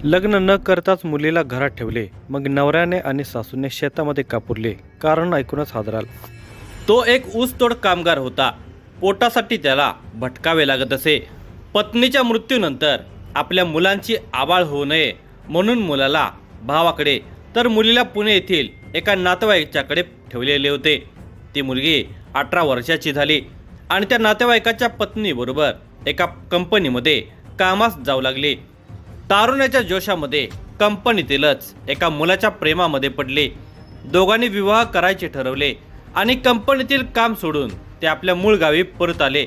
लग्न न करताच मुलीला घरात ठेवले, मग नवऱ्याने आणि सासूने शेतामध्ये कापुरले. कारण ऐकूनच हादराल. तो एक ऊसतोड कामगार होता. पोटासाठी त्याला भटकावे लागत असे. पत्नीच्या मृत्यूनंतर आपल्या मुलांची आबाळ होऊ नये म्हणून मुलाला भावाकडे तर मुलीला पुणे येथील एका नातेवाईकाच्याकडे ठेवलेले होते. ती मुलगी 18 वर्षाची झाली आणि त्या नातेवाईकाच्या पत्नीबरोबर एका कंपनीमध्ये कामास जाऊ लागली. तारुण्याच्या जोशामध्ये कंपनीतीलच एका मुलाच्या प्रेमामध्ये पडले. दोघांनी विवाह करायचे ठरवले आणि कंपनीतील काम सोडून ते आपल्या मूळ गावी परत आले.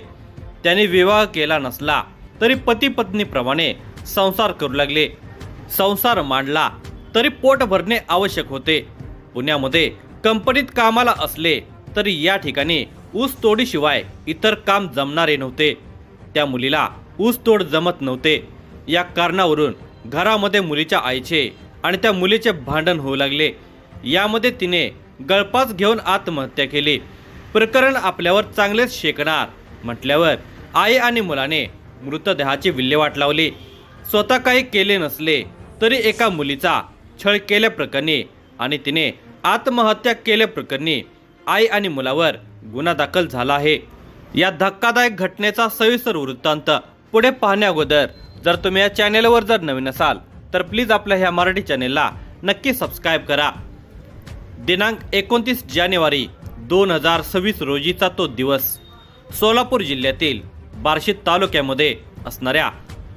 त्यांनी विवाह केला नसला तरी पती पत्नीप्रमाणे संसार करू लागले. संसार मांडला तरी पोट भरणे आवश्यक होते. पुण्यामध्ये कंपनीत कामाला असले तरी या ठिकाणी ऊस तोडीशिवाय इतर काम जमणारे नव्हते. त्या मुलीला ऊस तोड जमत नव्हते. या कारणावरून घरामध्ये मुलीच्या आईचे आणि त्या मुलीचे भांडण होऊ लागले. यामध्ये तिने गळफास घेऊन आत्महत्या केली. प्रकरण आपल्यावर चांगलेच शेकणार म्हटल्यावर आई आणि मुलाने मृतदेहाची विल्हेवाट लावली. स्वतः काही केले नसले तरी एका मुलीचा छळ केल्याप्रकरणी आणि तिने आत्महत्या केल्याप्रकरणी आई आणि मुलावर गुन्हा दाखल झाला आहे. या धक्कादायक घटनेचा सविस्तर वृत्तांत पुढे पाहण्याअगोदर जर तुम्ही या चॅनेलवर जर नवीन असाल तर प्लीज आपल्या ह्या मराठी चॅनेलला नक्की सबस्क्राईब करा. दिनांक 29 जानेवारी 2026 रोजीचा तो दिवस सोलापूर जिल्ह्यातील बार्शी तालुक्यामध्ये असणाऱ्या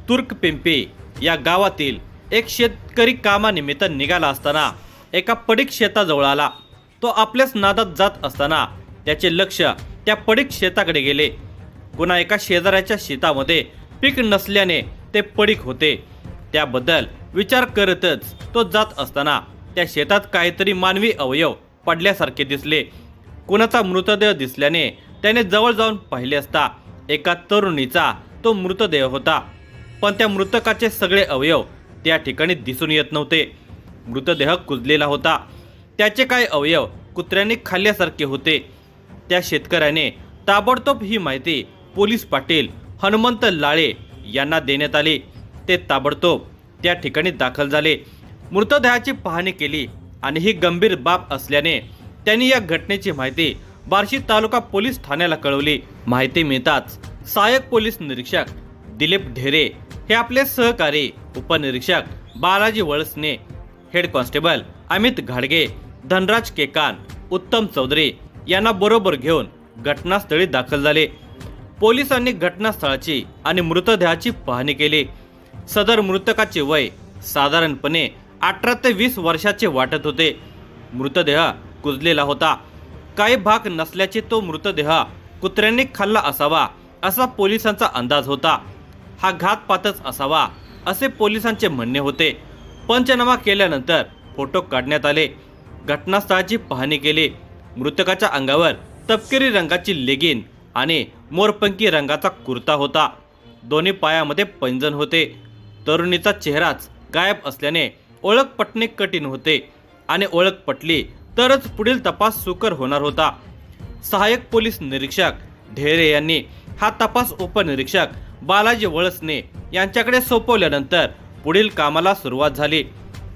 तुर्कपिंपी या गावातील एक शेतकरी कामानिमित्त निघाला असताना एका पडीक शेताजवळ आला. तो आपल्याच नादात जात असताना त्याचे लक्ष त्या पडीक शेताकडे गेले. कुणा एका शेजाऱ्याच्या शेतामध्ये पीक नसल्याने ते पडीक होते. त्याबद्दल विचार करतच तो जात असताना त्या शेतात काहीतरी मानवी अवयव पडल्यासारखे दिसले. कुणाचा मृतदेह दिसल्याने त्याने जवळ जाऊन पाहिले असता एका तरुणीचा तो मृतदेह होता. पण त्या मृतकाचे सगळे अवयव त्या ठिकाणी दिसून येत नव्हते. मृतदेह कुजलेला होता. त्याचे काही अवयव कुत्र्यांनी खाल्ल्यासारखे होते. त्या शेतकऱ्याने ताबडतोब ही माहिती पोलीस पाटील हनुमंत लाळे यांना देण्यात आली. ते ताबडतोब त्या ठिकाणी दाखल झाले. मृतदेहाची पाहणी केली आणि ही गंभीर बाब असल्याने त्यांनी या घटनेची माहिती बार्शी तालुका पोलीस ठाण्याला कळवली. माहिती मिळताच सहाय्यक पोलीस निरीक्षक दिलीप ढेरे हे आपले सहकारी उपनिरीक्षक बालाजी वळसने, हेड कॉन्स्टेबल अमित घाडगे, धनराज केकान, उत्तम चौधरी यांना बरोबर घेऊन घटनास्थळी दाखल झाले. पोलिसांनी घटनास्थळाची आणि मृतदेहाची पाहणी केली. सदर मृतकाचे वय साधारणपणे 18 ते 20 वर्षाचे वाटत होते. मृतदेह कुजलेला होता. काही भाग नसल्याचे तो मृतदेह कुत्र्यांनी खाल्ला असावा असा पोलिसांचा अंदाज होता. हा घातपातच असावा असे पोलिसांचे म्हणणे होते. पंचनामा केल्यानंतर फोटो काढण्यात आले. घटनास्थळाची पाहणी केली. मृतकाच्या अंगावर तपकिरी रंगाची लेगिन आणि मोरपंखी रंगाचा कुर्ता होता. दोन्ही पायामध्ये पैंजण होते. तरुणीचा चेहराच गायब असल्याने ओळख पटणे कठीण होते आणि ओळख पटली तरच पुढील तपास सुकर होणार होता. सहाय्यक पोलीस निरीक्षक ढेरे यांनी हा तपास उपनिरीक्षक बालाजी वळसने यांच्याकडे सोपवल्यानंतर पुढील कामाला सुरुवात झाली.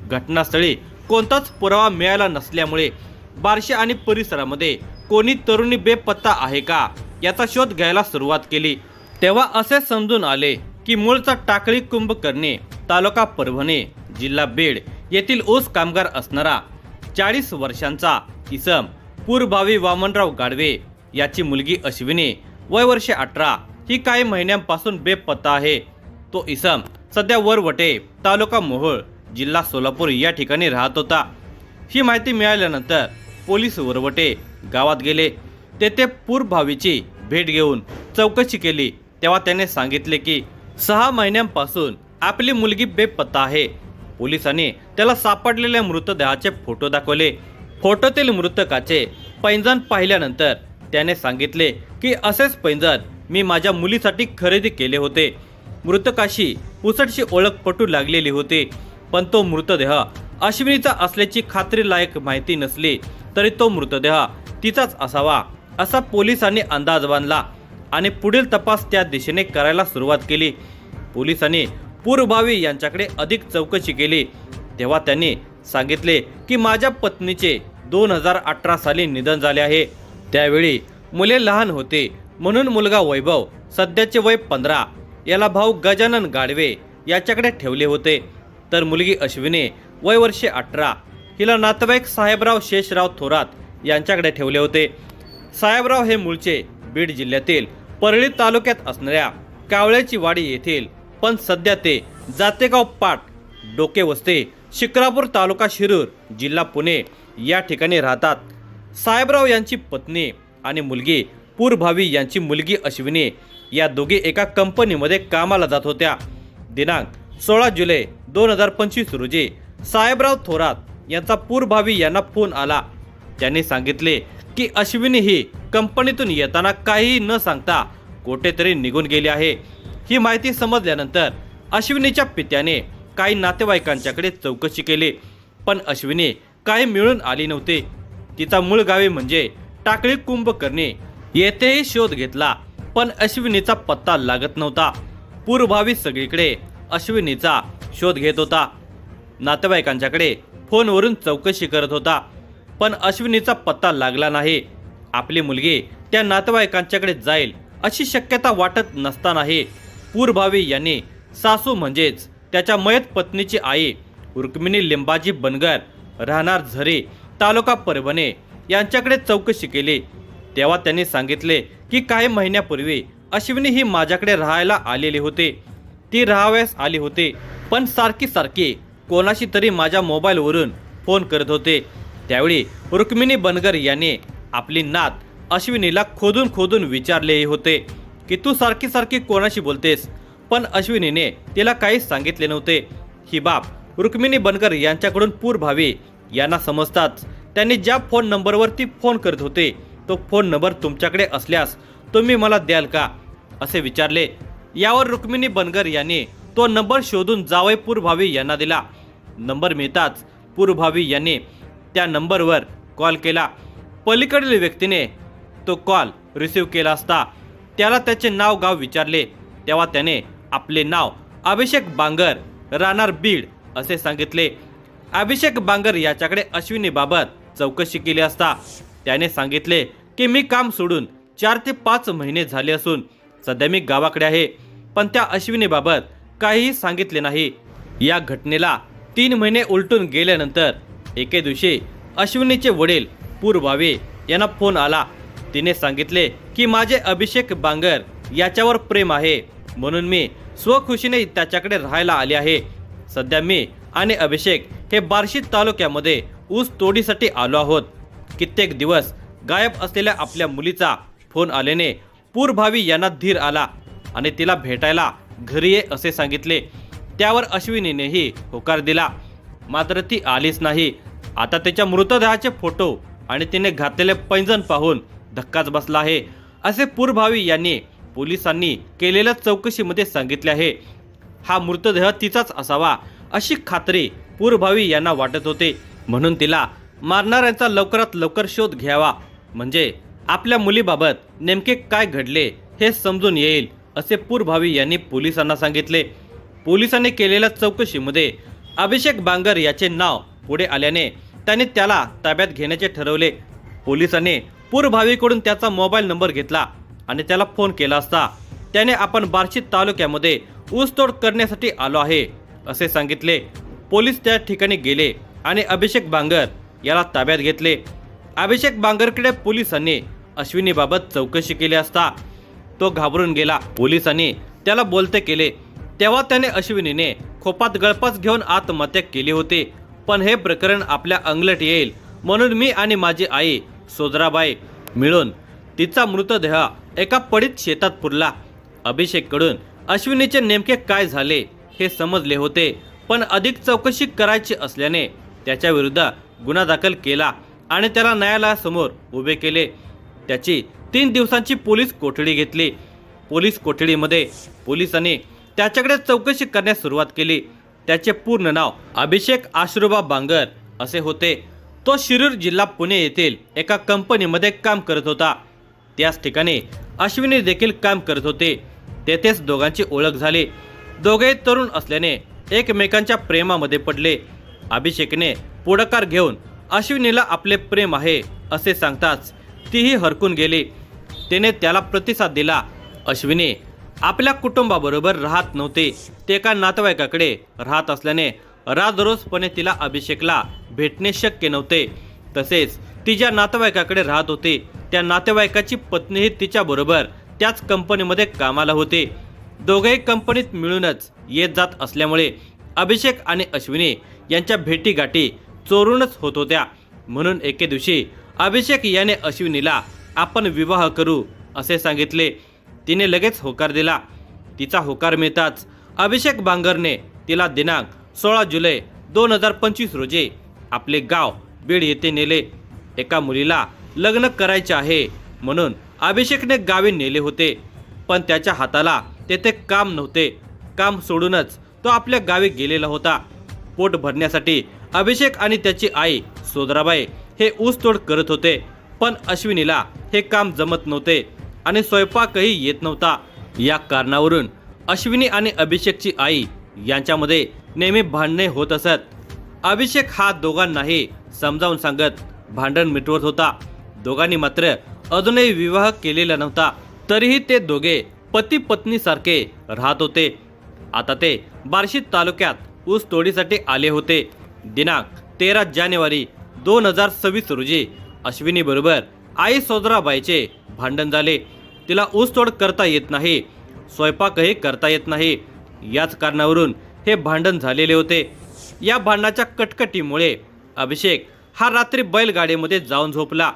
घटनास्थळी कोणताच पुरावा मिळाला नसल्यामुळे बार्शी आणि परिसरामध्ये कोणी तरुणी बेपत्ता आहे का याचा शोध घ्यायला सुरुवात केली. तेव्हा असे समजून आले की मूळचा टाकळी कुंभकर्णी, तालुका परभणी, जिल्हा बीड येथील ऊस कामगार असणारा 40 वर्षांचा इसम पूरभावी वामनराव गाडवे याची मुलगी अश्विनी वय वर्षे 18 ही काही महिन्यांपासून बेपत्ता आहे. तो इसम सध्या वरवटे, तालुका मोहोळ, जिल्हा सोलापूर या ठिकाणी राहत होता. ही माहिती मिळाल्यानंतर पोलीस वरवटे गावात गेले. तेथे पूरभावीची भेट घेऊन चौकशी केली. तेव्हा त्याने सांगितले की 6 महिन्यांपासून आपली मुलगी बेपत्ता आहे. पोलिसांनी त्याला सापडलेल्या मृतदेहाचे फोटो दाखवले. फोटोतील मृतकाचे पैंजण पाहिल्यानंतर त्याने सांगितले की असेच पैंजण मी माझ्या मुलीसाठी खरेदी केले होते. मृतकाशी पुसटशी ओळख पटू लागलेली होती. पण तो मृतदेह अश्विनीचा असल्याची खात्रीलायक माहिती नसली तरी तो मृतदेह तिचाच असावा असा पोलिसांनी अंदाज बांधला आणि पुढील तपास त्या दिशेने करायला सुरुवात केली. पोलिसांनी पूर्वभावी यांच्याकडे अधिक चौकशी केली तेव्हा त्यांनी सांगितले की माझ्या पत्नीचे 2018 साली निधन झाले आहे। त्यावेळी मुले लहान होते म्हणून मुलगा वैभव सध्याचे वय 15 याला भाऊ गजानन गाडवे याच्याकडे ठेवले होते, तर मुलगी अश्विनी वय वर्षे 18 हिला नातेवाईक साहेबराव शेषराव थोरात यांच्याकडे ठेवले होते। साहेबराव हे मूळचे बीड जिल्ह्यातील परळी तालुक्यात असणाऱ्या कावळ्याची वाडी येथील, पण सध्या ते जातेगाव पाट डोकेवस्ते शिक्रापूर तालुका शिरूर जिल्हा पुणे या ठिकाणी राहतात। साहेबराव यांची पत्नी आणि मुलगी पूर्वभावी यांची मुलगी अश्विनी या दोघी एका कंपनीमध्ये कामाला जात होत्या। दिनांक 16 जुलै 2025 रोजी साहेबराव थोरात यांचा पूर्वभावी यांना फोन आला। त्यांनी सांगितले की अश्विनी ही कंपनीतून येताना काहीही न सांगता कुठेतरी निघून गेली आहे। ही माहिती समजल्यानंतर अश्विनीच्या पित्याने काही नातेवाईकांच्याकडे चौकशी केली, पण अश्विनी काही मिळून आली नव्हती। तिचा मूळ गावी म्हणजे टाकळी कुंभकर्णी येथेही शोध घेतला, पण अश्विनीचा पत्ता लागत नव्हता। पूर्वभावी सगळीकडे अश्विनीचा शोध घेत होता, नातेवाईकांच्याकडे फोनवरून चौकशी करत होता, पण अश्विनीचा पत्ता लागला नाही। आपली मुलगी त्या नातेवाईकांच्याकडे जाईल अशी शक्यता वाटत नसतानाही पूर्वभावी यांनी सासू म्हणजेच त्याच्या मयत पत्नीची आई रुक्मिणी लिंबाजी बनगर राहणार झरी तालुका परभणी यांच्याकडे चौकशी केली तेव्हा त्यांनी सांगितले की काही महिन्यापूर्वी अश्विनी ही माझ्याकडे राहायला आलेली होती। ती राहावयास आली होती, पण सारखी कोणाशी तरी माझ्या मोबाईलवरून फोन करत होते। त्यावेळी रुक्मिणी बनगर यांनी आपली नात अश्विनीला खोदून विचारले होते की तू सारखी कोणाशी बोलतेस, पण अश्विनीने तिला काहीच सांगितले नव्हते। ही बाब रुक्मिणी बनगर यांच्याकडून पूर्वभावी यांना समजताच त्यांनी ज्या फोन नंबरवरती फोन करत होते तो फोन नंबर तुमच्याकडे असल्यास तुम्ही मला द्याल का असे विचारले। यावर रुक्मिणी बनगर यांनी तो नंबर शोधून जावई पूर्वभावी यांना दिला। नंबर मिळताच पूर्वभावी यांनी त्या नंबरवर कॉल केला। पलीकडील व्यक्तीने तो कॉल रिसीव्ह केला असता त्याला त्याचे नाव गाव विचारले तेव्हा त्याने आपले नाव अभिषेक बांगर राहणार बीड असे सांगितले। अभिषेक बांगर याच्याकडे अश्विनीबाबत चौकशी केली असता त्याने सांगितले की मी काम सोडून 4 ते 5 महिने झाले असून सध्या मी गावाकडे आहे, पण त्या अश्विनीबाबत काहीही सांगितले नाही। या घटनेला 3 महिने उलटून गेल्यानंतर एके दिवशी अश्विनीचे वडील पूर्वभावी यांना फोन आला। तिने सांगितले की माझे अभिषेक बांगर याच्यावर प्रेम आहे म्हणून मी स्वखुशीने त्याच्याकडे राहायला आले आहे। सध्या मी आणि अभिषेक हे बार्शी तालुक्यामध्ये ऊस तोडीसाठी आलो आहोत। कित्येक दिवस गायब असलेल्या आपल्या मुलीचा फोन आल्याने पूर्वभावी यांना धीर आला आणि तिला भेटायला घरी ये असे सांगितले। त्यावर अश्विनीनेही होकार दिला, मात्र ती आलीच नाही। आता त्याच्या मृतदेहाचे फोटो आणि तिने घातलेले पैंजण पाहून धक्काच बसला आहे असे पूर्वभावी यांनी पोलिसांनी केलेल्या चौकशीमध्ये सांगितले आहे। हा मृतदेह तिचाच असावा अशी खात्री पूर्वभावी यांना वाटत होते, म्हणून तिला मारणाऱ्यांचा लवकरात लवकर शोध घ्यावा, म्हणजे आपल्या मुलीबाबत नेमके काय घडले हे समजून येईल असे पूर्वभावी यांनी पोलिसांना सांगितले। पोलिसांनी केलेल्या चौकशीमध्ये अभिषेक बांगर याचे नाव पुढे आल्याने त्यांनी त्याला ताब्यात घेण्याचे ठरवले। पोलिसांनी पूर्वभावीकडून त्याचा मोबाईल नंबर घेतला आणि त्याला फोन केला असता त्याने आपण बार्शी तालुक्यामध्ये ऊसतोड करण्यासाठी आलो आहे असे सांगितले। पोलीस त्या ठिकाणी गेले आणि अभिषेक बांगर याला ताब्यात घेतले। अभिषेक बांगरकडे पोलिसांनी अश्विनीबाबत चौकशी केली असता तो घाबरून गेला। पोलिसांनी त्याला बोलते केले तेव्हा त्याने अश्विनीने खोपात गळफास घेऊन आत्महत्या केली होती, पण हे प्रकरण आपल्या अंगलट येईल म्हणून मी आणि माझी आई सोजराबाई मिळून तिचा मृतदेह एका पडीत शेतात पुरला। अभिषेककडून अश्विनीचे नेमके काय झाले हे समजले होते, पण अधिक चौकशी करायची असल्याने त्याच्या विरुद्ध गुन्हा दाखल केला आणि त्याला न्यायालयासमोर उभे केले। त्याची 3 दिवसांची पोलीस कोठडी घेतली। पोलीस कोठडीमध्ये पोलिसांनी त्याच्याकडे चौकशी करण्यास सुरुवात केली। त्याचे पूर्ण नाव अभिषेक आश्रुबा बांगर असे होते। तो शिरूर जिल्हा पुणे येथील एका कंपनीमध्ये काम करत होता। त्याच ठिकाणी अश्विनी देखील काम करत होते। तेथेच दोघांची ओळख झाली। दोघे तरुण असल्याने एकमेकांच्या प्रेमामध्ये पडले. अभिषेकने पुढाकार घेऊन अश्विनीला आपले प्रेम आहे असे सांगताच तीही हरकून गेली. तिने त्याला प्रतिसाद दिला. अश्विनी आपल्या कुटुंबाबरोबर राहत नव्हते, ते एका नातेवाईकाकडे राहत असल्याने राजरोजपणे तिला अभिषेकला भेटणे शक्य नव्हते. तसेच ती ज्या नातेवाईकाकडे राहत होती त्या नातेवाईकाची पत्नीही तिच्याबरोबर त्याच कंपनीमध्ये कामाला होती. दोघेही कंपनीत मिळूनच येत जात असल्यामुळे अभिषेक आणि अश्विनी यांच्या भेटीगाठी चोरूनच होत होत्या. म्हणून एके दिवशी अभिषेक याने अश्विनीला आपण विवाह करू असे सांगितले. तिने लगेच होकार दिला. तिचा होकार मिळताच अभिषेक बांगरने तिला दिनांक 16 जुलै 2025 रोजी आपले गाव बीड येथे नेले. एका मुलीला लग्न करायचे आहे म्हणून अभिषेकने गावी नेले होते, पण त्याच्या हाताला तेथे काम नव्हते. काम सोडूनच तो आपल्या गावी गेलेला होता. पोट भरण्यासाठी अभिषेक आणि त्याची आई सोदराबाई हे ऊसतोड करत होते, पण अश्विनीला हे काम जमत नव्हते आणि स्वयंपाकही येत नव्हता. या कारणावरून अश्विनी आणि अभिषेकची आई यांच्यामध्ये नेहमी भांडणे होत असत. अभिषेक हा दोघांनाही समजावून सांगत भांडण मिटवत होता. दोघांनी मात्र अजूनही विवाह केलेला नव्हता. तरीही ते दोघे पती पत्नी सारखे राहत होते. आता ते बार्शी तालुक्यात ऊस तोडीसाठी आले होते. दिनांक 13 जानेवारी 2026 रोजी अश्विनी बरोबर आई सोदराबाईचे भांडण झाले. तिला ऊसतोड करता येत नाही, स्वयंपाकही करता येत नाही. याच कारणावरून हे भांडण झालेले होते. या भांडणाच्या कटकटीमुळे अभिषेक हा रात्री बैलगाडीमध्ये जाऊन झोपला.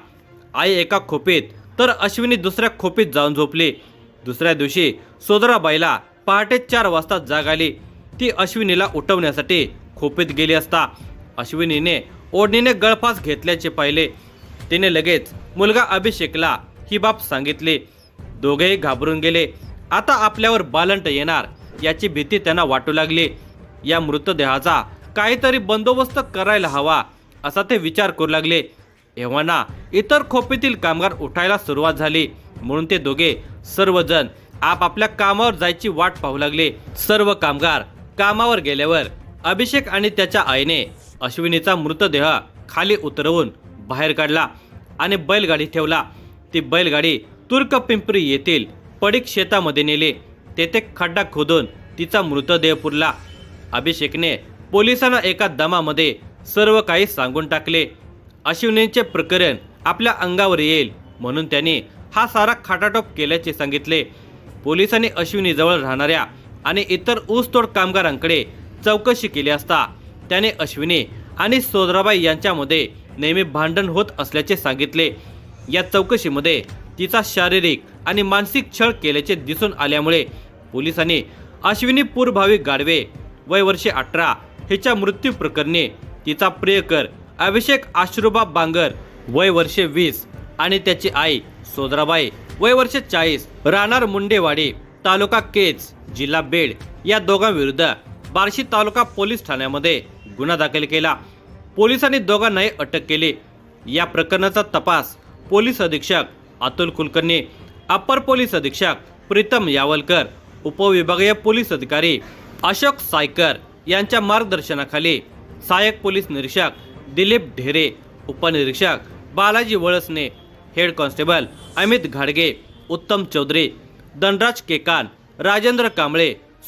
आई एका खोपीत तर अश्विनी दुसऱ्या खोपीत जाऊन झोपली. दुसऱ्या दिवशी सोदराबाईला पहाटे 4 वाजता जाग आली. ती अश्विनीला उठवण्यासाठी खोपीत गेली असता अश्विनीने ओढणीने गळफास घेतल्याचे पाहिले. तिने लगेच मुलगा अभिषेकला ही बाब सांगितली. दोघेही घाबरून गेले. आता आपल्यावर बालंट येणार याची भीती त्यांना वाटू लागली. या मृतदेहाचा काहीतरी बंदोबस्त करायला हवा असा ते विचार करू लागले. एव्हाना इतर खोपीतील कामगार उठायला सुरुवात झाली. म्हणून ते दोघे सर्वजण आपापल्या कामावर जायची वाट पाहू लागले. सर्व कामगार कामावर गेल्यावर अभिषेक आणि त्याच्या आईने अश्विनीचा मृतदेह खाली उतरवून बाहेर काढला आणि बैलगाडी ठेवला. ती बैलगाडी तुर्क पिंपरी येथील पडीक शेतामध्ये नेली. तेथे खड्डा खोदून तिचा मृतदेह पुरला. अभिषेकने पोलिसांना एका दमामध्ये सर्व काही सांगून टाकले. अश्विनीचे प्रकरण आपल्या अंगावर येईल म्हणून त्यांनी हा सारा खाटाटोप केल्याचे सांगितले. पोलिसांनी अश्विनीजवळ राहणाऱ्या आणि इतर ऊसतोड कामगारांकडे चौकशी केली असता त्याने अश्विनी आणि सोदराबाई यांच्यामध्ये नेहमी भांडण होत असल्याचे सांगितले. या चौकशीमध्ये तिचा शारीरिक आणि मानसिक छळ केल्याचे दिसून आल्यामुळे पोलिसांनी अश्विनी पूरभावी गाडवे वय वर्षे 18 हिच्या मृत्यू प्रकरणी तिचा प्रियकर अभिषेक आश्रुबा बांगर वय वर्षे 20 आणि त्याची आई सोदराबाई वय वर्षे 40 राहणार मुंडेवाडी तालुका केज जिल्हा बीड या दोघांविरुद्ध बार्शी तालुका पोलीस ठाण्यामध्ये गुन्हा दाखल केला. पोलिसांनी दोघांनाही अटक केली. या प्रकरणाचा तपास पोलीस अधीक्षक अतुल कुलकर्णी, अप्पर पोलीस अधीक्षक प्रीतम यावलकर, उपविभागीय पोलीस अधिकारी अशोक सायकर यांच्या मार्गदर्शनाखाली सहाय्यक पोलीस निरीक्षक दिलीप ढेरे, उपनिरीक्षक बालाजी वळसने, हेड कॉन्स्टेबल अमित घाडगे, उत्तम चौधरी, धनराज केकान, राजेंद्र कांबळे